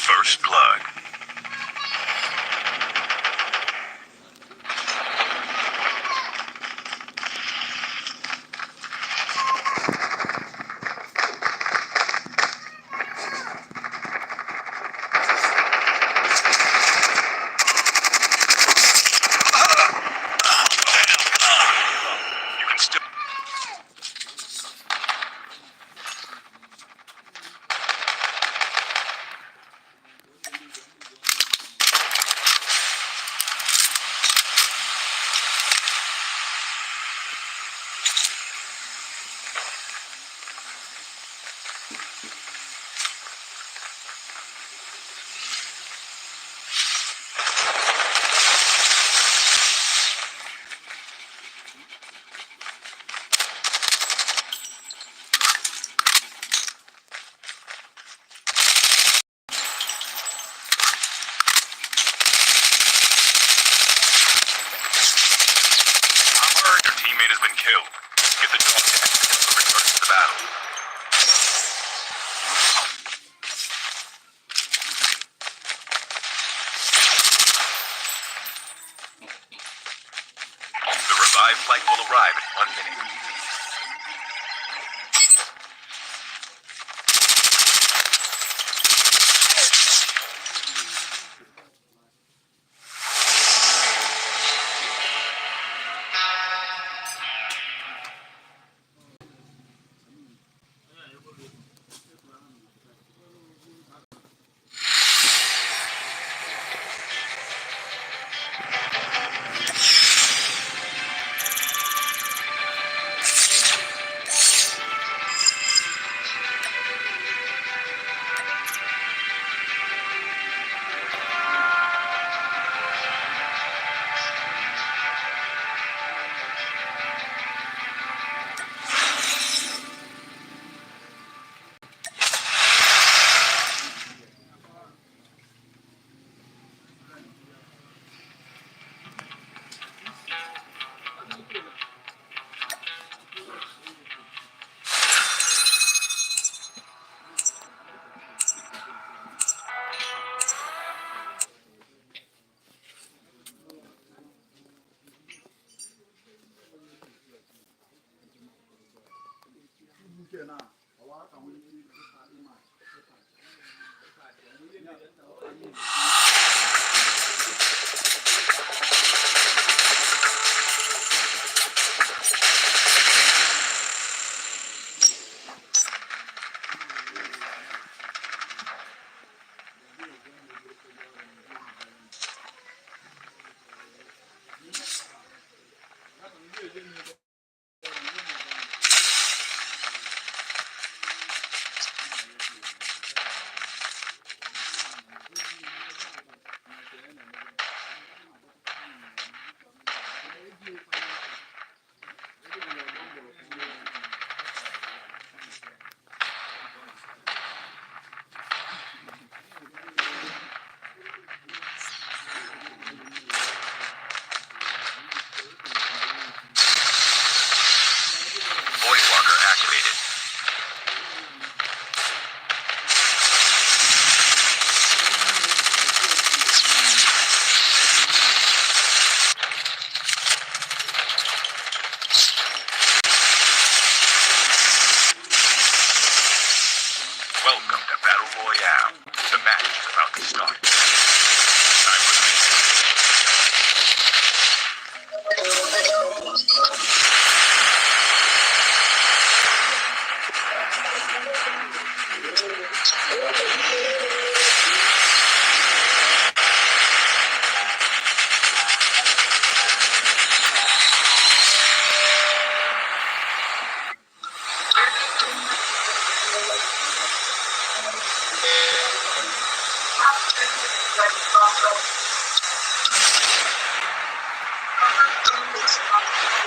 First blood. You can still... Your teammate has been killed. Get the dog tag and return to the battle. The revived flight will arrive in 1 minute. Voice locker activated. Welcome to Battle Royale. The match is about to start. Time for the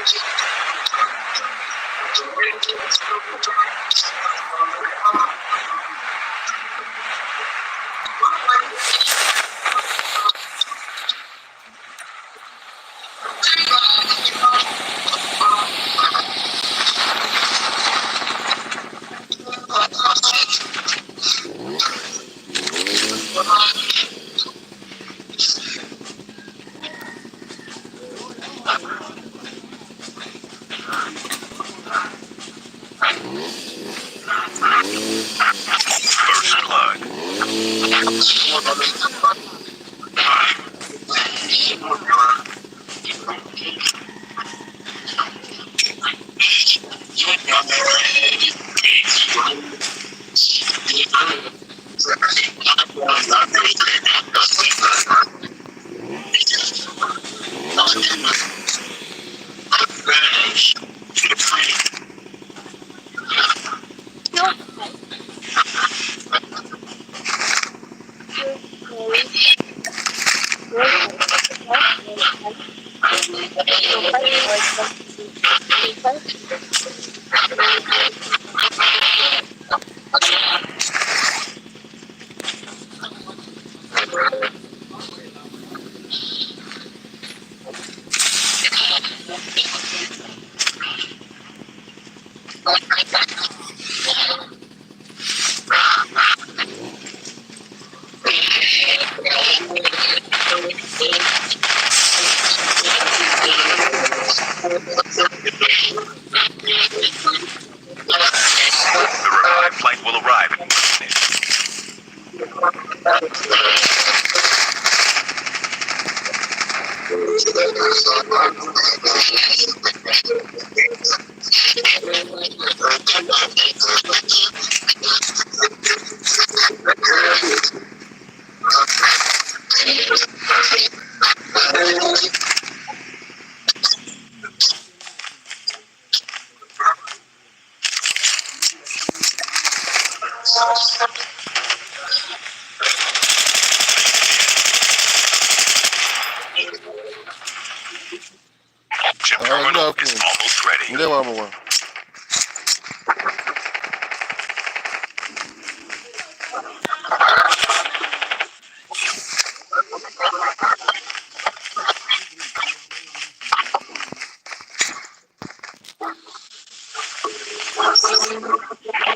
First blood. The revived flight will arrive in 1 minute. Chip terminal is almost ready. Где мама была?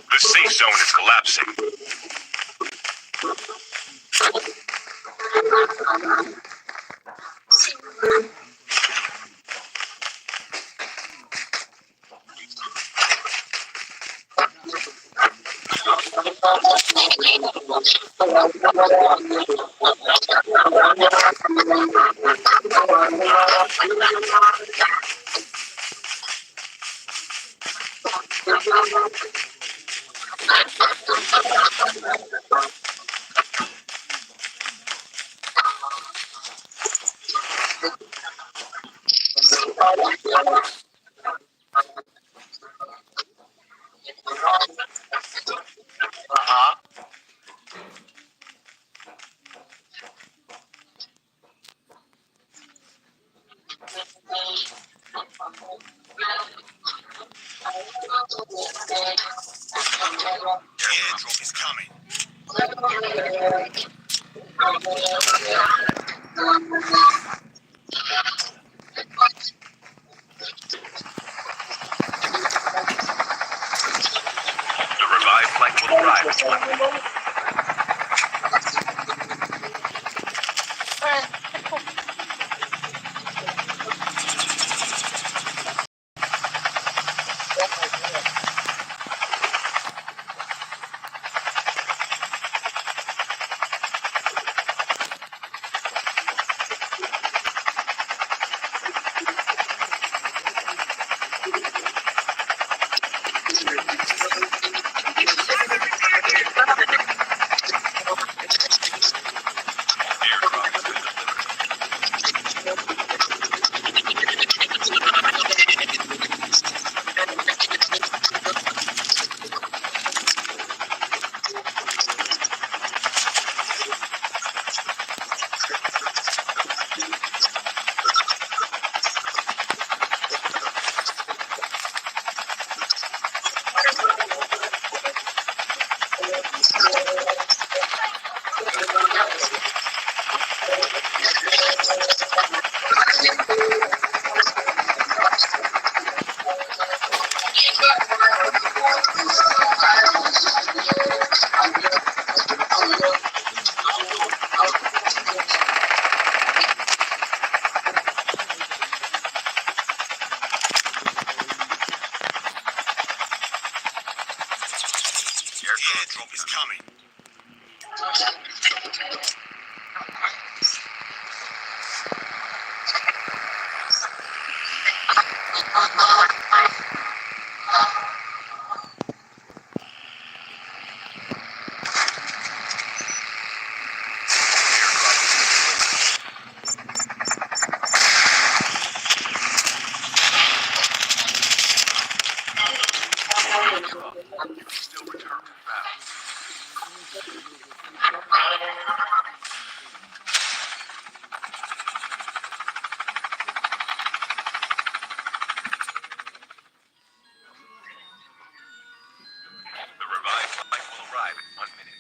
The safe zone is collapsing. Airdrop is coming. airdrop is coming. Still return to battle. The revived flight will arrive in 1 minute.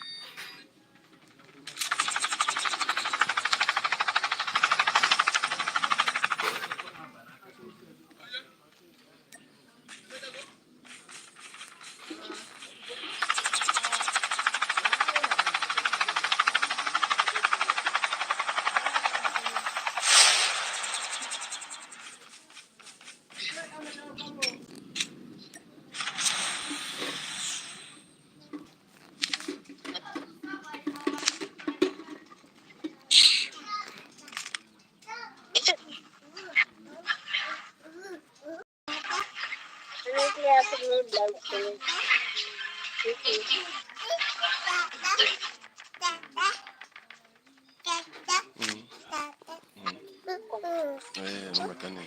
Nombre tani.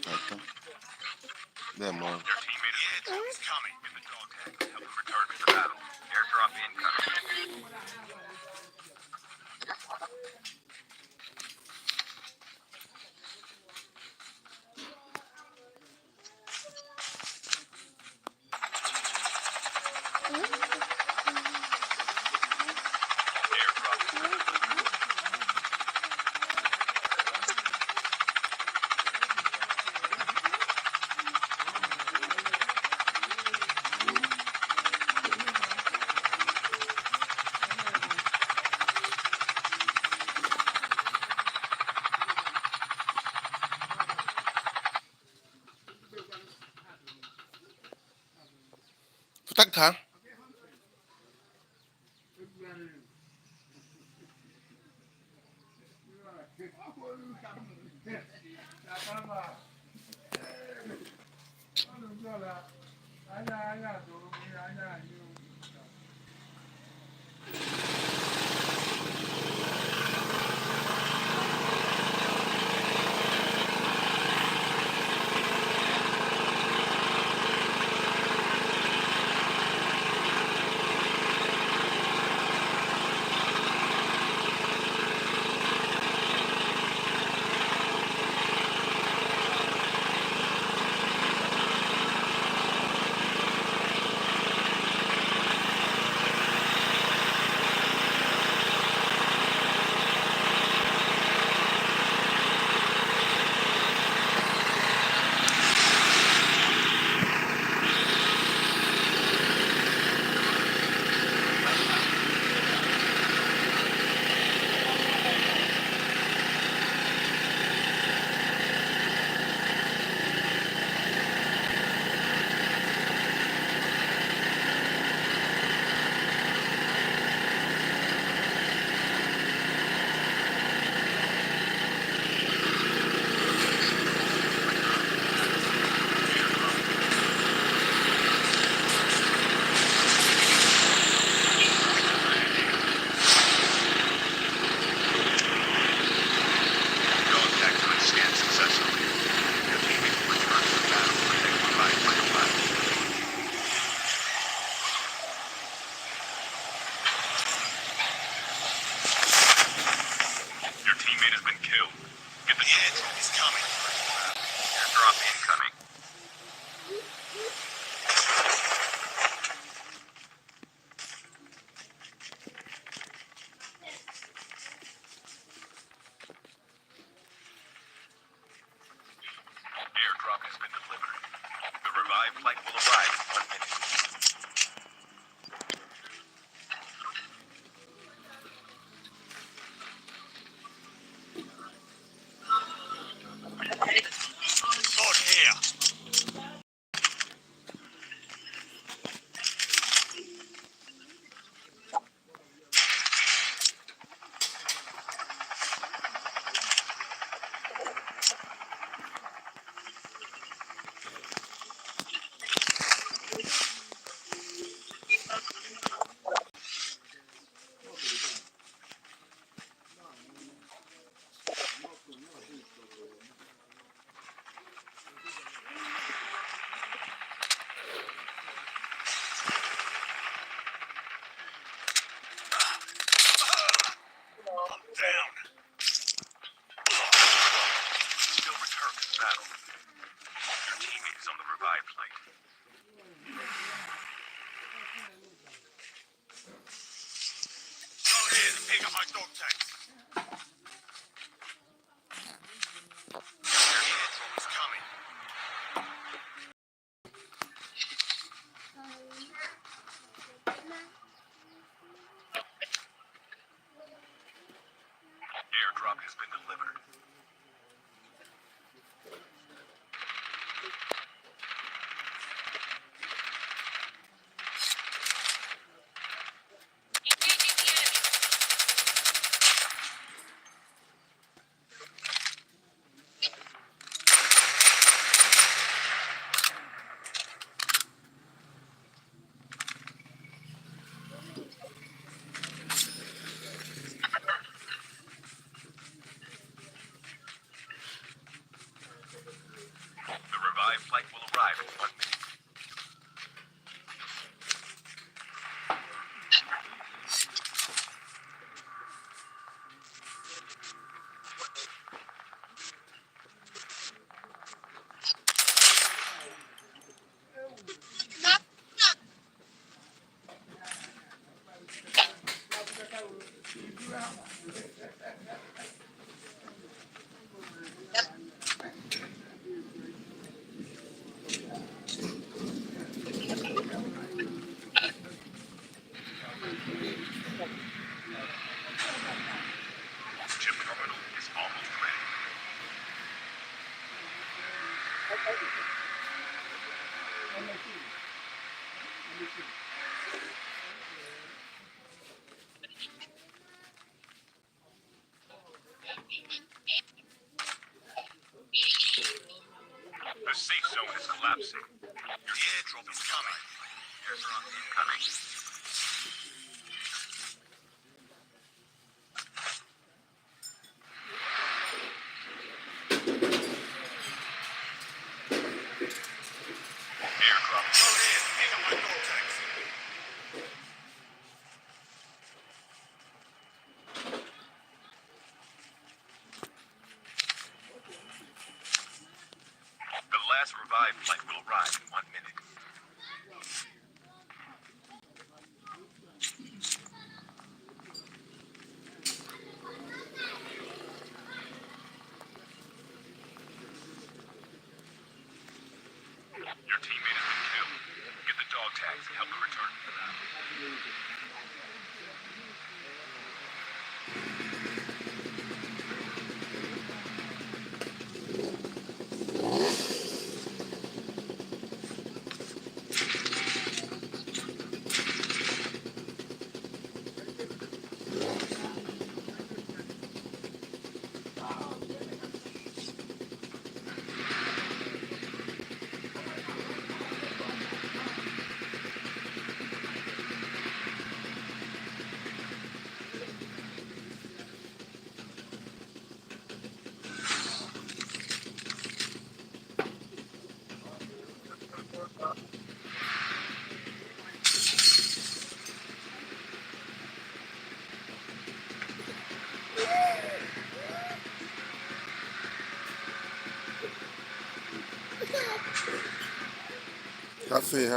Ata. Demo. Your teammate is coming. Get the dog tag to help him return to the battle. Airdrop incoming. Airdrop is coming. Futak ka? Dog tag unit scanned successfully. Your teammate will return to the battle when they revive flight arrives. Your teammate has been killed. Get the airdrop is coming. Airdrop incoming. Airdrop has been delivered. The revived flight will arrive in 1 minute. Sword here. delivered. The revived flight will arrive in 1 minute. Chip terminal is almost ready. The safe zone is collapsing. Your airdrop is coming. Airdrop incoming. Airdrop loaded. Into my Gore-Tex. The last revived flight will arrive in 1 minute. Your teammate has been killed. Get the dog tags and help them return. حرفي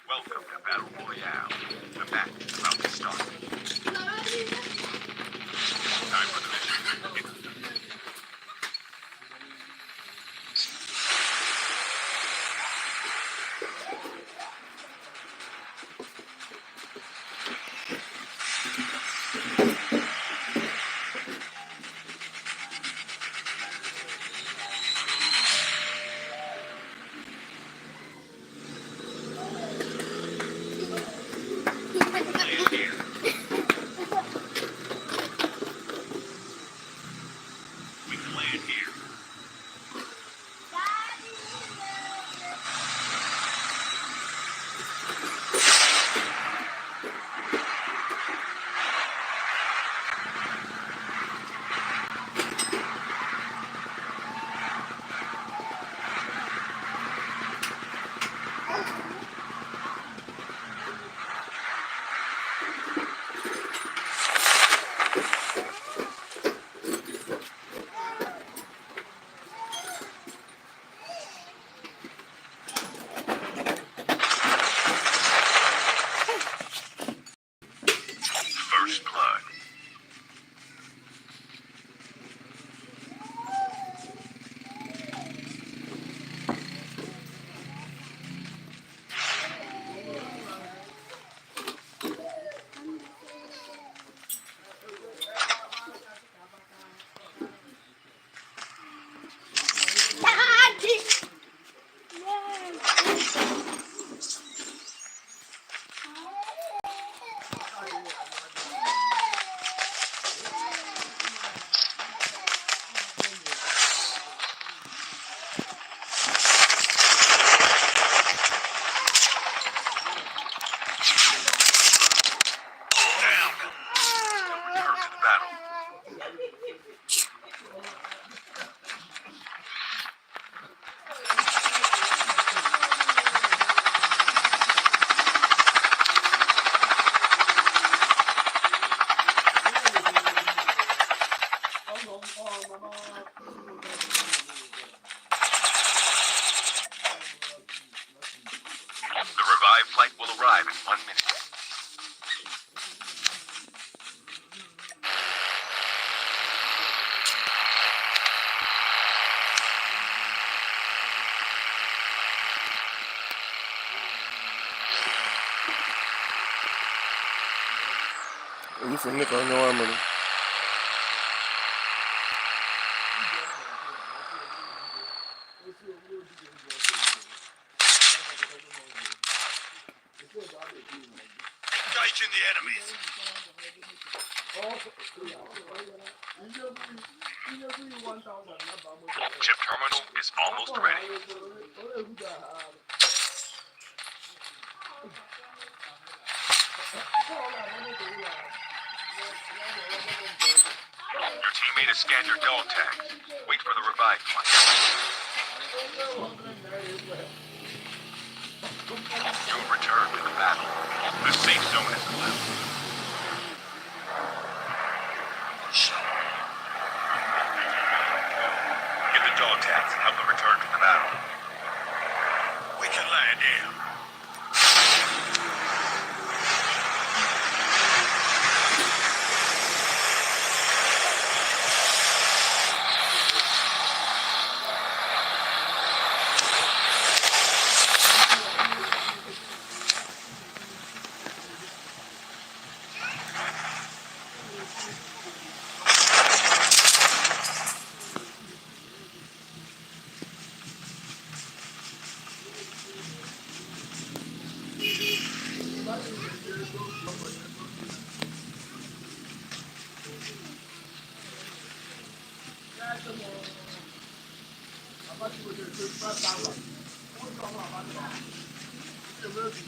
Welcome to Battle Royale. The match is about to start. Time for the mission. Land here. We can land here. First blood. Down. Return to the battle. The revived flight will arrive in 1 minute. Isso, nickel, no armor. the enemies. Chip terminal is almost ready. Your teammate has scanned your dog tags. Wait for the revive flight. You've returned to the battle. The safe zone is collapsed. Get the dog tags and help them return to the battle. We can land here.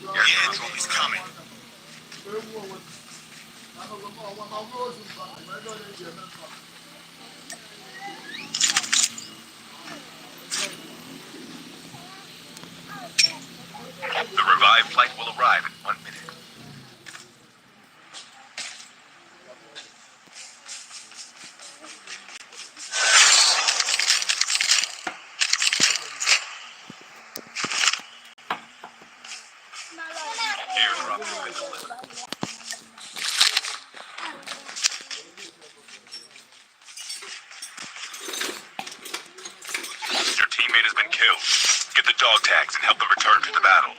Your answer is coming. The revive flight will arrive in 1 minute. Airdrop has been delivered. Your teammate has been killed. Get the dog tags and help them return to the battle.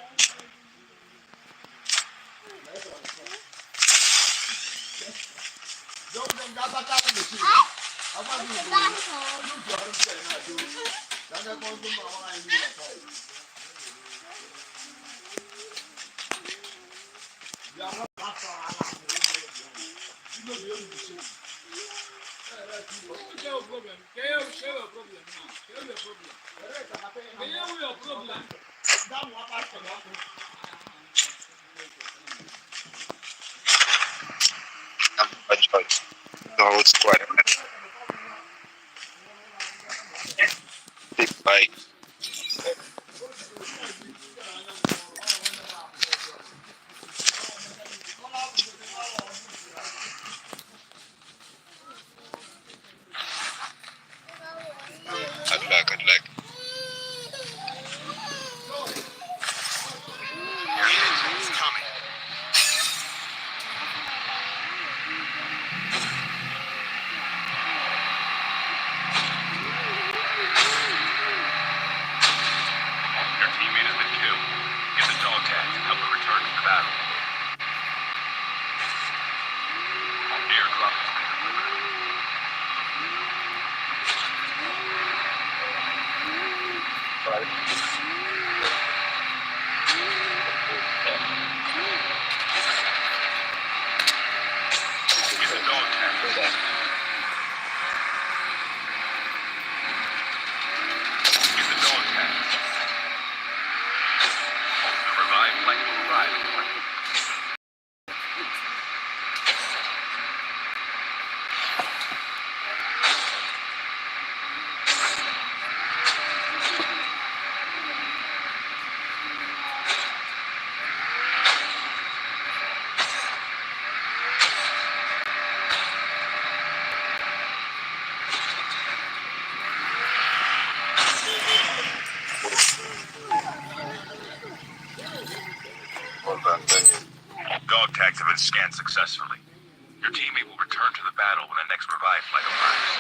I'm choice. The whole squad. Big bike. Good luck. Your answer is coming. Your teammate has been killed. Get the dog tags and help them return to the battle. Airdrop has been delivered. Get the dog tags. Get the dog tags. The revive flight will arrive in 1 minute. Dog tags have been scanned successfully. Your teammate will return to the battle when the next revive flight arrives.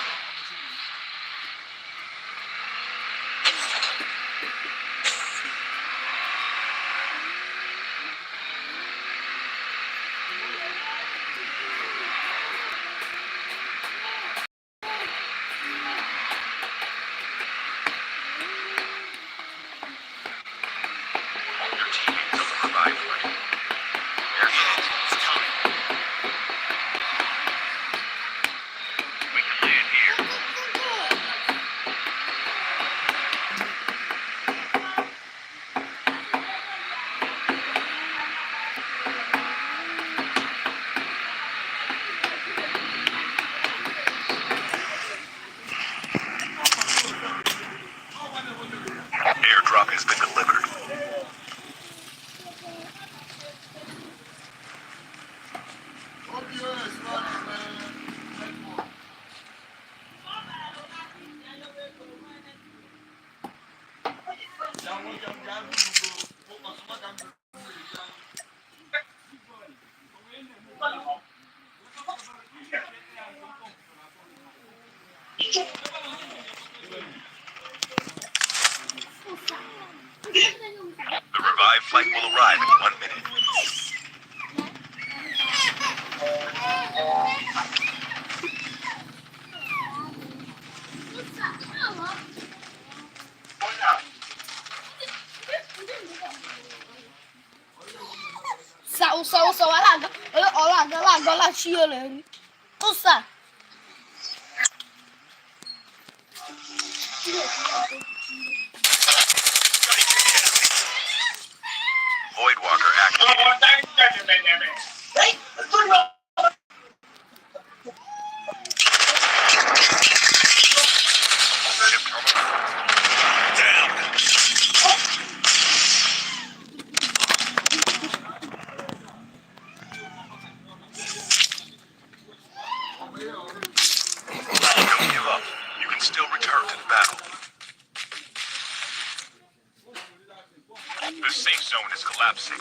Your teammate is on the revive flight. Your answer is coming. The revived flight will arrive in 1 minute. Usa, olha lá, tira. Usa. Void Walker activated. Ship terminal down. Don't give up. You can still return to the battle. The safe zone is collapsing.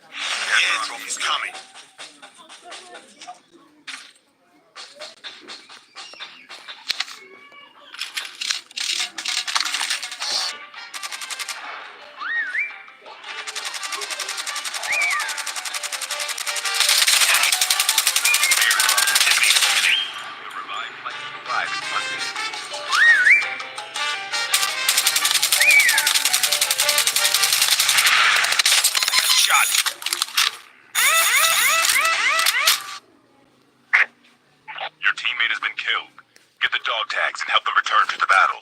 The airdrop is coming. The revived flight will arrive in 1 minute. Shot. Your teammate has been killed. Get the dog tags and help them return to the battle.